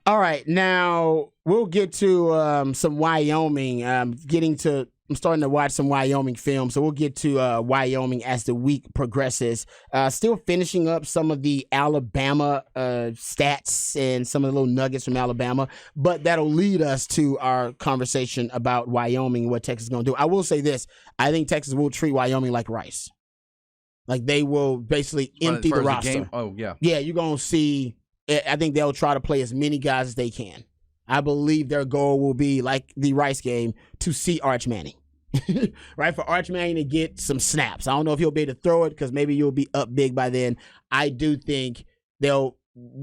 All right, now we'll get to some Wyoming. I'm starting to watch some Wyoming film, so we'll get to Wyoming as the week progresses. Still finishing up some of the Alabama stats and some of the little nuggets from Alabama, but that'll lead us to our conversation about Wyoming and what Texas is going to do. I will say this. I think Texas will treat Wyoming like rice. Like they will basically empty the roster. Oh, yeah. Yeah, you're going to see. I think they'll try to play as many guys as they can. I believe their goal will be, like the Rice game, to see Arch Manning. Right? For Arch Manning to get some snaps. I don't know if he'll be able to throw it because maybe you'll be up big by then. I do think the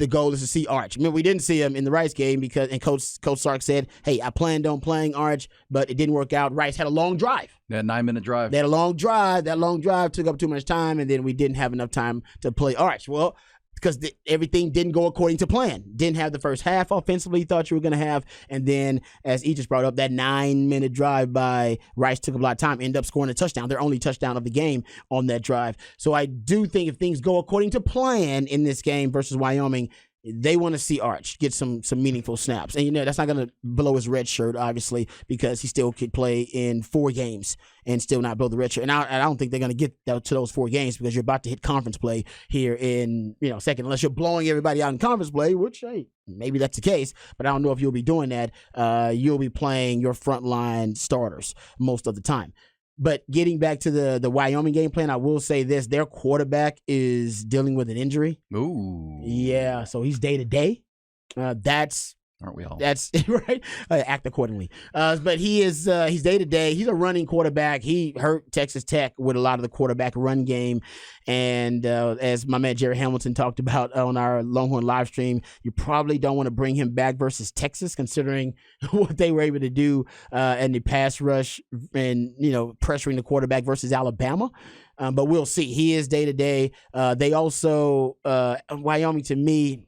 goal is to see Arch. Remember, we didn't see him in the Rice game because, and Coach Sark said, hey, I planned on playing Arch, but it didn't work out. Rice had a long drive. That 9-minute drive. They had a long drive. That long drive took up too much time, and then we didn't have enough time to play Arch. Well, because everything didn't go according to plan. Didn't have the first half offensively you thought you were going to have. And then, as E just brought up, that 9-minute drive by Rice took a lot of time, ended up scoring a touchdown, their only touchdown of the game on that drive. So I do think if things go according to plan in this game versus Wyoming, they want to see Arch get some meaningful snaps. And, that's not going to blow his red shirt, obviously, because he still could play in 4 games and still not blow the red shirt. And I don't think they're going to get to those 4 games because you're about to hit conference play here in, second, unless you're blowing everybody out in conference play, which, hey, maybe that's the case, but I don't know if you'll be doing that. You'll be playing your frontline starters most of the time. But getting back to the Wyoming game plan, I will say this. Their quarterback is dealing with an injury. Ooh. Yeah, so he's day-to-day. Aren't we all? That's right. Act accordingly. But he's day-to-day. He's a running quarterback. He hurt Texas Tech with a lot of the quarterback run game. And as my man Jerry Hamilton talked about on our Longhorn live stream, you probably don't want to bring him back versus Texas, considering what they were able to do in the pass rush and, pressuring the quarterback versus Alabama. But we'll see. He is day-to-day. They also, Wyoming, to me,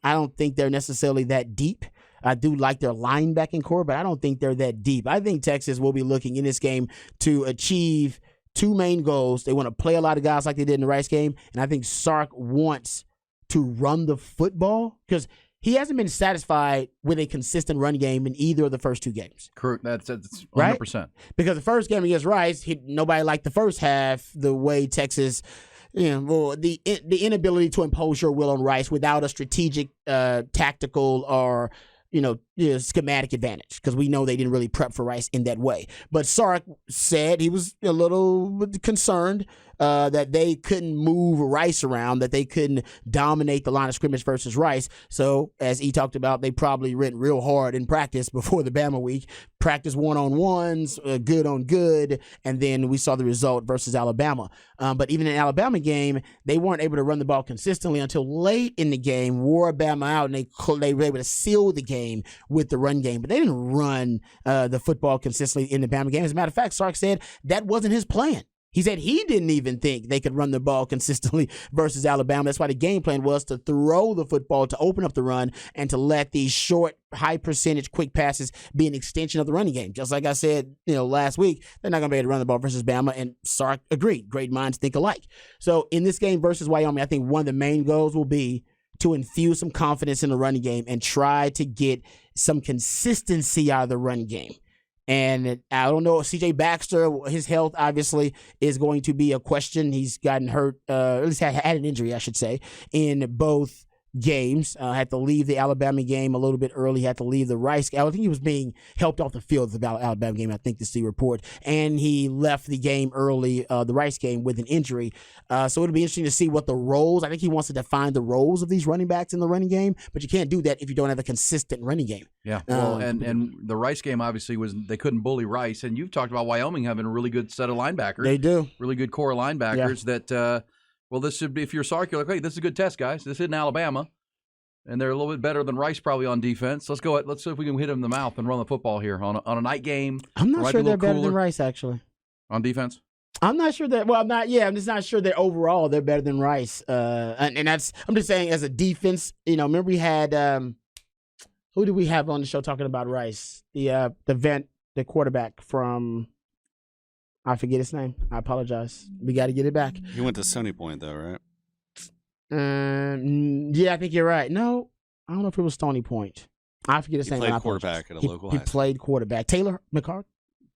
I don't think they're necessarily that deep. I do like their linebacking core, but I don't think they're that deep. I think Texas will be looking in this game to achieve 2 main goals. They want to play a lot of guys like they did in the Rice game, and I think Sark wants to run the football because he hasn't been satisfied with a consistent run game in either of the first 2 games. Correct. That's 100%. Right? Because the first game against Rice, nobody liked the first half the way Texas – the inability to impose your will on Rice without a strategic, tactical, or schematic advantage, because we know they didn't really prep for Rice in that way. But Sark said he was a little concerned that they couldn't move Rice around, that they couldn't dominate the line of scrimmage versus Rice. So, as he talked about, they probably went real hard in practice before the Bama week. Practice one-on-ones, good on good, and then we saw the result versus Alabama. But even in the Alabama game, they weren't able to run the ball consistently until late in the game, wore Bama out, and they were able to seal the game with the run game. But they didn't run the football consistently in the Bama game. As a matter of fact, Sark said that wasn't his plan. He said he didn't even think they could run the ball consistently versus Alabama. That's why the game plan was to throw the football, to open up the run, and to let these short, high-percentage, quick passes be an extension of the running game. Just like I said, last week, they're not going to be able to run the ball versus Bama, and Sark agreed. Great minds think alike. So in this game versus Wyoming, I think one of the main goals will be to infuse some confidence in the running game and try to get some consistency out of the run game. And I don't know, C.J. Baxter, his health obviously is going to be a question. He's gotten hurt, at least had an injury, I should say, in both games. Had to leave the Alabama game a little bit early. Had to leave the Rice game. I think he was being helped off the field of the Alabama game, I think, to see report. And he left the game early, the Rice game, with an injury. So it'll be interesting to see what the roles. I think he wants to define the roles of these running backs in the running game, but you can't do that if you don't have a consistent running game. Yeah, well, and the Rice game obviously they couldn't bully Rice. And you've talked about Wyoming having a really good set of linebackers. They do. Really good core linebackers that well, this should be, if you're Sark, you're like, hey, this is a good test, guys. This isn't Alabama. And they're a little bit better than Rice probably on defense. Let's see if we can hit them in the mouth and run the football here on a night game. I'm not sure they're better than Rice, actually. On defense? I'm not sure that. Well, I'm just not sure that overall they're better than Rice. And that's, I'm just saying, as a defense, remember we had who did we have on the show talking about Rice? The quarterback from, I forget his name. I apologize. We got to get it back. He went to Stony Point though, right? Yeah, I think you're right. No, I don't know if it was Stony Point. I forget his name. He played quarterback at a local high school. He played quarterback. Taylor McCart?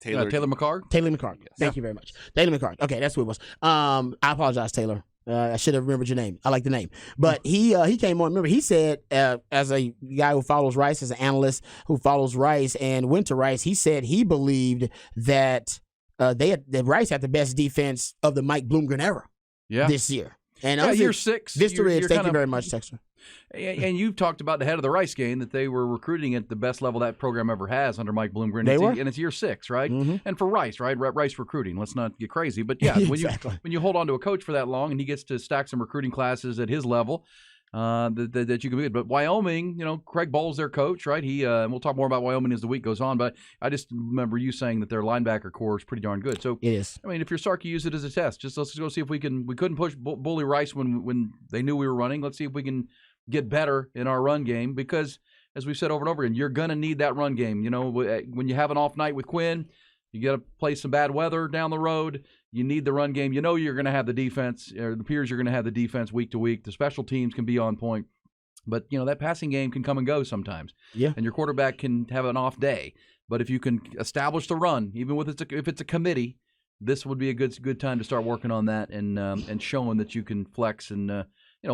Taylor McCart? Taylor McCart. Yes. Thank you very much. Taylor McCart. Okay, that's what it was. I apologize, Taylor. I should have remembered your name. I like the name. But he came on. Remember, he said, as a guy who follows Rice, as an analyst who follows Rice and went to Rice, he said he believed that that Rice had the best defense of the Mike Bloomgren era this year. And year 6. Vista Ridge, thank you very much, Texter. And you've talked about ahead of the Rice game that they were recruiting at the best level that program ever has under Mike Bloomgren. And it's year 6, right? Mm-hmm. And for Rice, right? Rice recruiting. Let's not get crazy. But, yeah, exactly. when you hold on to a coach for that long and he gets to stack some recruiting classes at his level, that you can be. But Wyoming, Craig Bohl's their coach, right? And we'll talk more about Wyoming as the week goes on. But I just remember you saying that their linebacker core is pretty darn good. So it is. I mean, if you're Sark, you use it as a test. Let's go see if we couldn't push bully Rice when they knew we were running. Let's see if we can get better in our run game, because as we've said over and over again, you're gonna need that run game. When you have an off night with Quinn, you got to play some bad weather down the road. You need the run game. You're going to have the defense, or it appears you're going to have the defense week to week. The special teams can be on point. But, that passing game can come and go sometimes. Yeah. And your quarterback can have an off day. But if you can establish the run, even if it's a committee, this would be a good time to start working on that and showing that you can flex and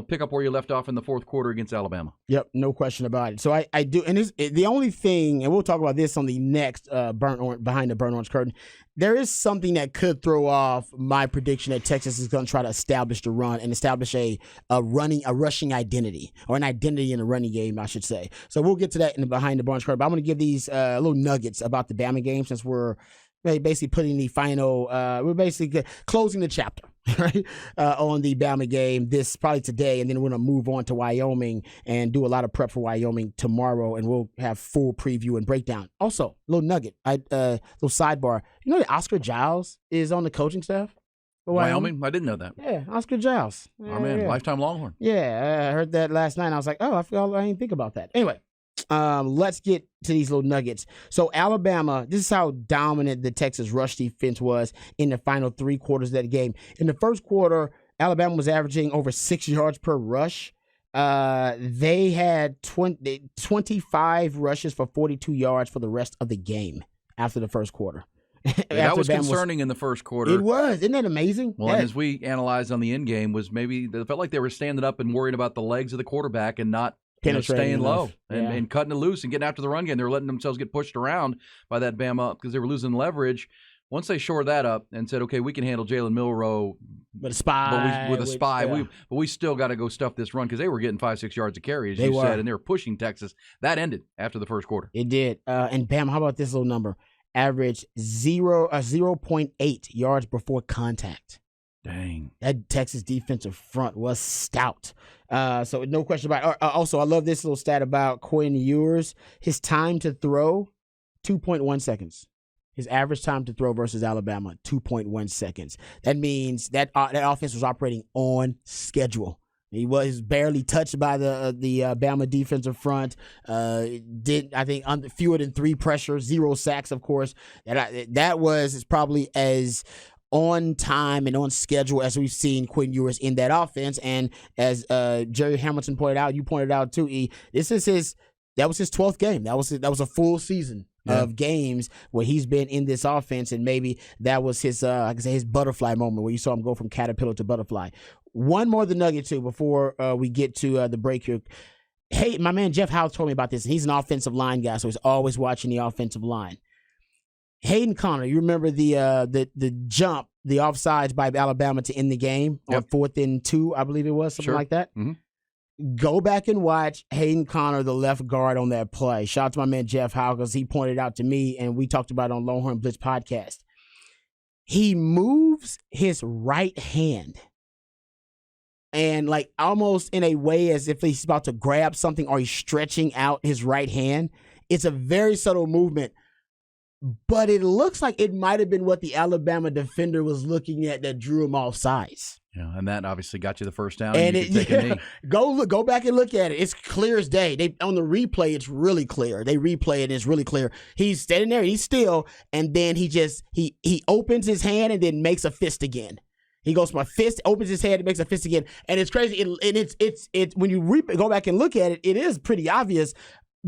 pick up where you left off in the fourth quarter against Alabama. Yep, no question about it. So I do, and the only thing, and we'll talk about this on the next behind the burnt orange curtain, there is something that could throw off my prediction that Texas is going to try to establish the run and establish a rushing identity, or an identity in the running game, I should say. So we'll get to that in the behind the burnt orange curtain. But I'm going to give these little nuggets about the Bama game, since we're basically putting the final, we're basically closing the chapter, right, on the Bama game this probably today, and then we're going to move on to Wyoming and do a lot of prep for Wyoming tomorrow, and we'll have full preview and breakdown. Also, little nugget, little sidebar. You know that Oscar Giles is on the coaching staff for Wyoming? I didn't know that. Yeah, Oscar Giles. Lifetime Longhorn. Yeah, I heard that last night, and I was like, I didn't think about that. Anyway. Let's get to these little nuggets. So Alabama, this is how dominant the Texas rush defense was in the final 3 quarters of that game. In the first quarter, Alabama was averaging over 6 yards per rush. They had 25 rushes for 42 yards for the rest of the game after the first quarter. That was concerning in the first quarter. It was. Isn't that amazing? Well, and as we analyzed on the end game, was maybe they felt like they were standing up and worried about the legs of the quarterback and not staying low and cutting it loose and getting after the run game. They were letting themselves get pushed around by that Bama because they were losing leverage. Once they shored that up and said, okay, we can handle Jalen Milroe with a spy. But we still got to go stuff this run, because they were getting 5-6 yards of carry, as you said, and they were pushing Texas. That ended after the first quarter. It did. And Bama, how about this little number? Average 0.8 yards before contact. Dang. That Texas defensive front was stout. So no question about it. Also, I love this little stat about Quinn Ewers. His time to throw, 2.1 seconds. His average time to throw versus Alabama, 2.1 seconds. That means that offense was operating on schedule. He was barely touched by the Bama defensive front. Did, I think, fewer than 3 pressures, 0 sacks, of course. That was probably as on time and on schedule as we've seen Quinn Ewers in that offense. And as Jerry Hamilton pointed out, you pointed out too, that was his 12th game. That was a full season of games where he's been in this offense, and maybe that was his his butterfly moment where you saw him go from caterpillar to butterfly. One more the nugget too before we get to the break here. Hey, my man Jeff Howe told me about this, and he's an offensive line guy, so he's always watching the offensive line. Hayden Connor, you remember the jump, the offsides by Alabama to end the game on 4th and 2, I believe it was, something like that? Mm-hmm. Go back and watch Hayden Connor, the left guard, on that play. Shout out to my man Jeff Howe, because he pointed out to me, and we talked about it on Longhorn Blitz podcast. He moves his right hand, and like almost in a way as if he's about to grab something, or he's stretching out his right hand. It's a very subtle movement, but it looks like it might have been what the Alabama defender was looking at that drew him off sides. Yeah, and that obviously got you the first down. And you could take a knee. Go back and look at it. It's clear as day. On the replay, it's really clear. They replay it, and it's really clear. He's standing there, he's still, and then he opens his hand and then makes a fist again. He goes from a fist, opens his hand, and makes a fist again, and it's crazy. It's when you go back and look at it, it is pretty obvious.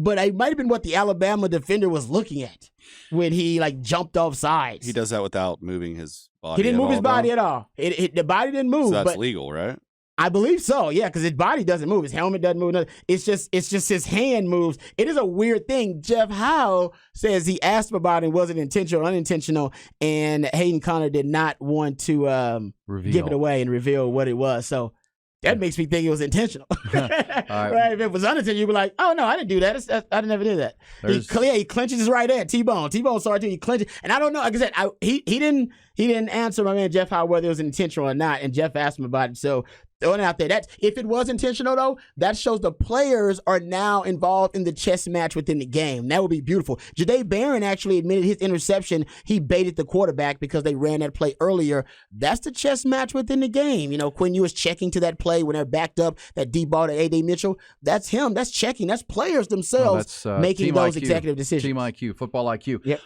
but it might have been what the Alabama defender was looking at when he like jumped off sides. He does that without moving his body. He didn't move his body at all. The body didn't move. So that's but legal, right? I believe so, yeah, because his body doesn't move. His helmet doesn't move. It's just his hand moves. It is a weird thing. Jeff Howe says he asked him about it, was it intentional or unintentional, and Hayden Connor did not want to give it away and reveal what it was. So that makes me think it was intentional. Right? If it was unintentional, you'd be like, oh, no, I didn't do that. I never did that. He clenches his right hand. T-Bone saw it too. He clenches. And I don't know. Like I said, he didn't answer my man Jeff Howe whether it was intentional or not, and Jeff asked him about it. So throwing it out there. If it was intentional, though, that shows the players are now involved in the chess match within the game. That would be beautiful. Jahdae Barron actually admitted his interception. He baited the quarterback because they ran that play earlier. That's the chess match within the game. You know, Quinn Ewers checking to that play when they're backed up, that deep ball to A.D. Mitchell. That's him. That's checking. That's players themselves making those executive decisions. Team IQ, football IQ. Yep.